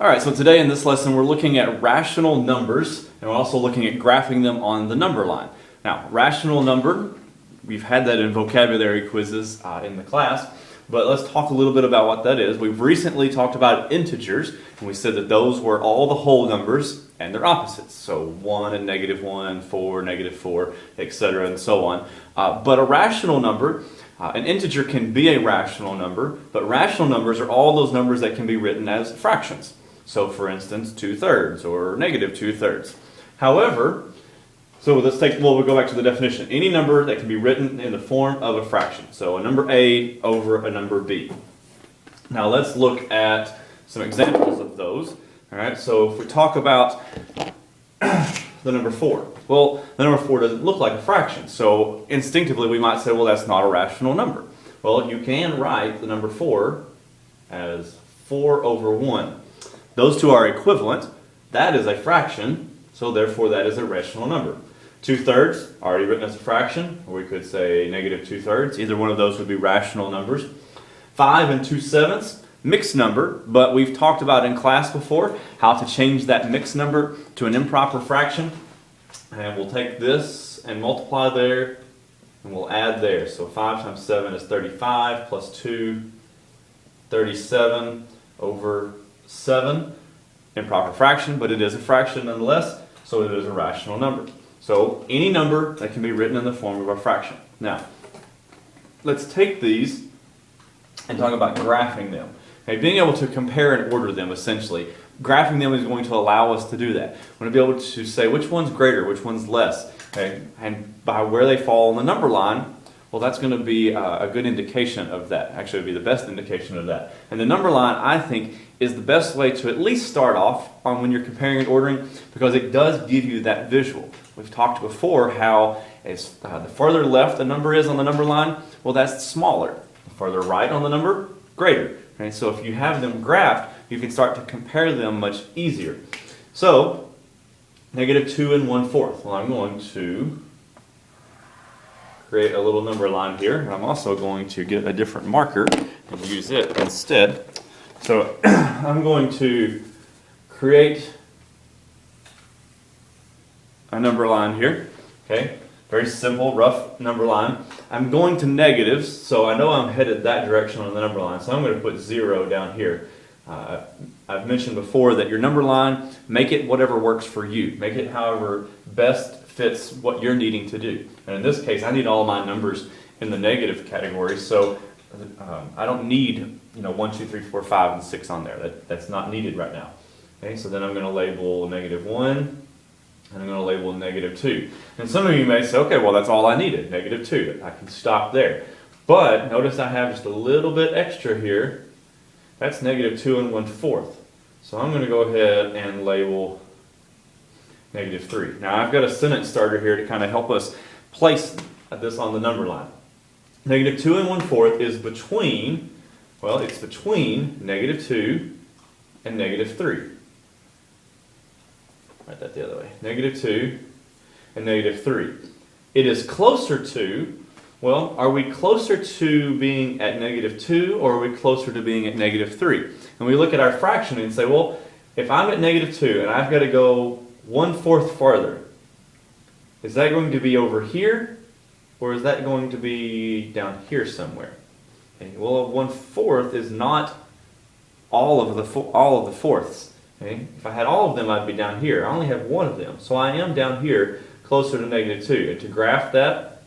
All right, so today in this lesson we're looking at rational numbers, and we're also looking at graphing them on the number line. Now, rational number, we've had that in vocabulary quizzes in the class, but let's talk a little bit about what that is. We've recently talked about integers, and we said that those were all the whole numbers and their opposites. So 1 and -1, 4, -4, etc., and so on. But a rational number, an integer can be a rational number, but rational numbers are all those numbers that can be written as fractions. So for instance, 2/3 or -2/3. However, we'll go back to the definition. Any number that can be written in the form of a fraction. So a number A over a number B. Now let's look at some examples of those. All right, so if we talk about the number 4. Well, the number 4 doesn't look like a fraction. So instinctively we might say, well, that's not a rational number. Well, you can write the number 4 as 4 over 1. Those two are equivalent. That is a fraction, so therefore that is a rational number. 2/3, already written as a fraction, or we could say -2/3. Either one of those would be rational numbers. 5 and 2/7, mixed number, but we've talked about in class before how to change that mixed number to an improper fraction. And we'll take this and multiply there, and we'll add there. So 5 times 7 is 35, plus 2, 37 over 7. Improper fraction, but it is a fraction nonetheless, so it is a rational number. So any number that can be written in the form of a fraction. Now, let's take these and talk about graphing them. Okay, being able to compare and order them, essentially. Graphing them is going to allow us to do that. We're going to be able to say which one's greater, which one's less. Okay? And by where they fall on the number line, well, that's going to be a good indication of that. Actually, it would be the best indication of that. And the number line, I think, is the best way to at least start off on when you're comparing and ordering, because it does give you that visual. We've talked before how the further left the number is on the number line, well, that's smaller. The further right on the number, greater. Okay? So if you have them graphed, you can start to compare them much easier. So, -2 and 1/4. Well, I'm going to create a little number line here, and I'm also going to get a different marker and use it instead. So I'm going to create a number line here. Okay, very simple, rough number line. I'm going to negatives, so I know I'm headed that direction on the number line, so I'm going to put 0 down here. I've mentioned before that your number line, make it whatever works for you. Make it however best fits what you're needing to do. And in this case, I need all my numbers in the negative category, so I don't need 1, 2, 3, 4, 5, and 6 on there. That's not needed right now. Okay, so then I'm going to label -1, and I'm going to label -2. And some of you may say, okay, well, that's all I needed, -2. I can stop there. But notice I have just a little bit extra here. That's -2 and 1/4. So I'm going to go ahead and label -3. Now I've got a sentence starter here to kind of help us place this on the number line. -2 and 1/4 is between, well, it's between -2 and -3. Write that the other way. -2 and -3. It is closer to, well, are we closer to being at -2 or are we closer to being at -3? And we look at our fraction and say, well, if I'm at -2 and I've got to go 1/4 farther, is that going to be over here or is that going to be down here somewhere? Okay, well, 1/4 is not all of the fourths. Okay? If I had all of them, I'd be down here. I only have one of them, so I am down here closer to -2. And to graph that,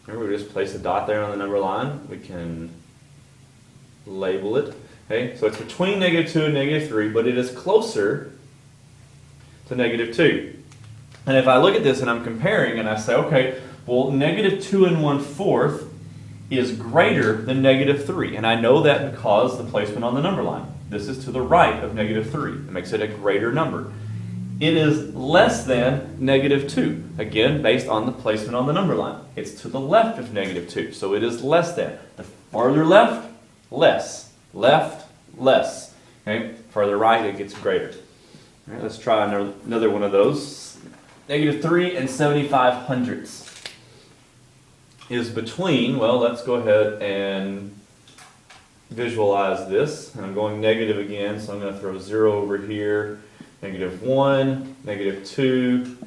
remember, we just place a dot there on the number line. We can label it. Okay? So it's between -2 and -3, but it is closer to -2. And if I look at this and I'm comparing and I say, okay, well, -2 and 1/4 is greater than -3. And I know that because the placement on the number line. This is to the right of -3. It makes it a greater number. It is less than -2. Again, based on the placement on the number line. It's to the left of -2. So it is less than. The farther left, less. Left, less. Okay? Further right, it gets greater. All right, let's try another one of those. -3 and 75/100 is between, well, let's go ahead and visualize this, and I'm going negative again, so I'm going to throw 0 over here, -1, -2,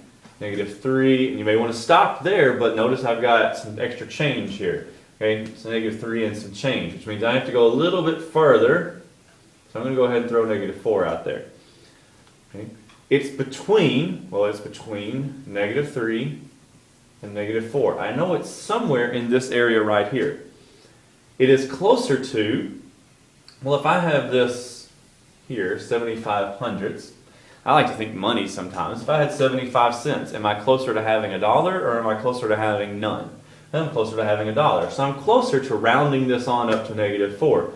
-3, and you may want to stop there, but notice I've got some extra change here. Okay, so -3 and some change, which means I have to go a little bit further, so I'm going to go ahead and throw -4 out there. Okay. It's between -3 and -4. I know it's somewhere in this area right here. It is closer to, well, if I have this here, 75 hundredths, I like to think money sometimes. If I had 75 cents, am I closer to having $1 or am I closer to having none? I'm closer to having $1. So I'm closer to rounding this on up to -4,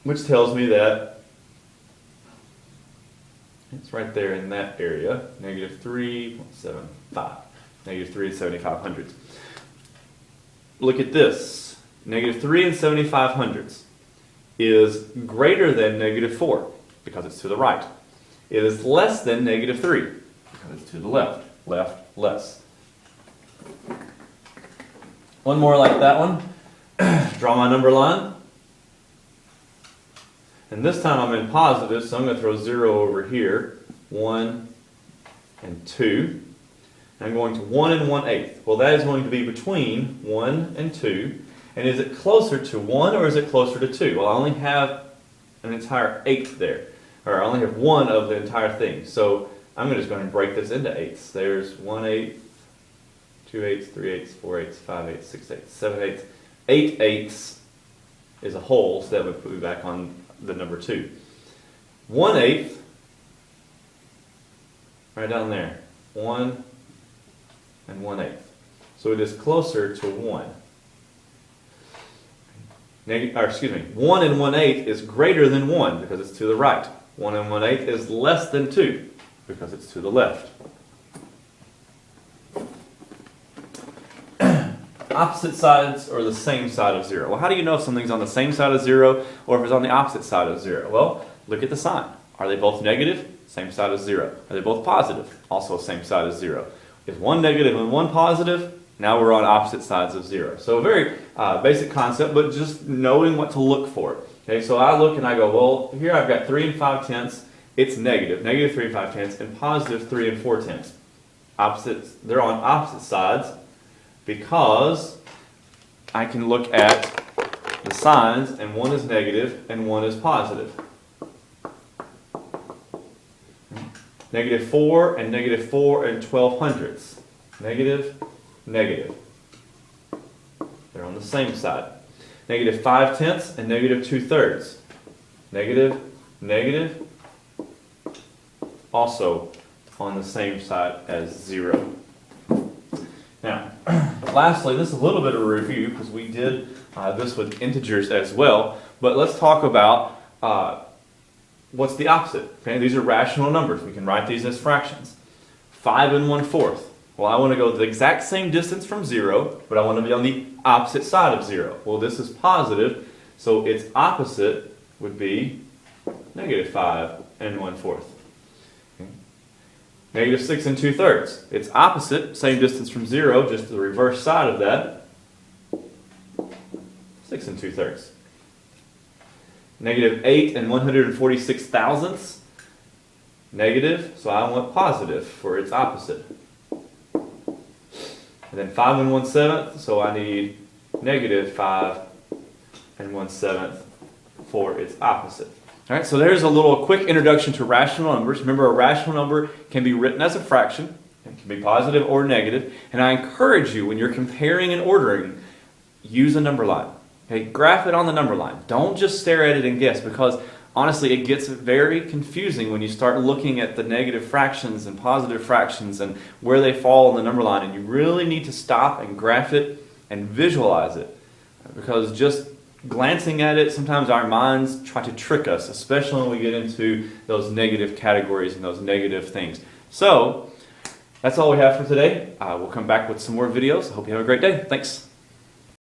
which tells me that it's right there in that area, -3.75, -3 and 75 hundredths. Look at this. -3 and 75 hundredths is greater than -4 because it's to the right. It is less than -3 because it's to the left. Left, less. One more like that one. Draw my number line. And this time I'm in positive, so I'm going to throw 0 over here. 1 and 2. And I'm going to 1 and 1/8. Well, that is going to be between 1 and 2. And is it closer to 1 or is it closer to 2? Well, I only have an entire eighth there. Or I only have one of the entire thing. So I'm just going to break this into eighths. There's 1/8, 2/8, 3/8, 4/8, 5/8, 6/8, 7/8. 8/8 is a whole, so that would put me back on the number 2. 1/8, right down there. 1 and 1/8. So it is closer to 1. 1 and 1/8 is greater than 1 because it's to the right. 1 and 1/8 is less than 2 because it's to the left. Opposite sides or the same side of 0. Well, how do you know if something's on the same side of 0 or if it's on the opposite side of 0? Well, look at the sign. Are they both negative? Same side as 0. Are they both positive? Also same side as 0. Is one negative and one positive? Now we're on opposite sides of 0. So a very basic concept, but just knowing what to look for. Okay, so I look and I go, well, here I've got 3 and 5/10. It's negative, -3 and 5/10, and positive 3 and 4/10. Opposites, they're on opposite sides because I can look at the signs and one is negative and one is positive. -4 and -4 and 12 hundredths. Negative, negative. They're on the same side. -5/10 and -2/3. Negative, negative. Also on the same side as 0. Now, lastly, this is a little bit of a review because we did this with integers as well. But let's talk about what's the opposite. Okay, these are rational numbers. We can write these as fractions. 5 and 1/4. Well, I want to go the exact same distance from 0, but I want to be on the opposite side of 0. Well, this is positive, so its opposite would be -5 and 1/4. Okay. -6 and 2/3. Its opposite, same distance from 0, just the reverse side of that. 6 and 2/3. -8 and 146 thousandths. Negative, so I want positive for its opposite. And then 5 and 1/7, so I need -5 and 1/7 for its opposite. All right, so there's a little quick introduction to rational numbers. Remember, a rational number can be written as a fraction. It can be positive or negative. And I encourage you, when you're comparing and ordering, use a number line. Okay, graph it on the number line. Don't just stare at it and guess, because honestly, it gets very confusing when you start looking at the negative fractions and positive fractions and where they fall on the number line. And you really need to stop and graph it and visualize it, because just glancing at it, sometimes our minds try to trick us, especially when we get into those negative categories and those negative things. So, that's all we have for today. We'll come back with some more videos. I hope you have a great day. Thanks.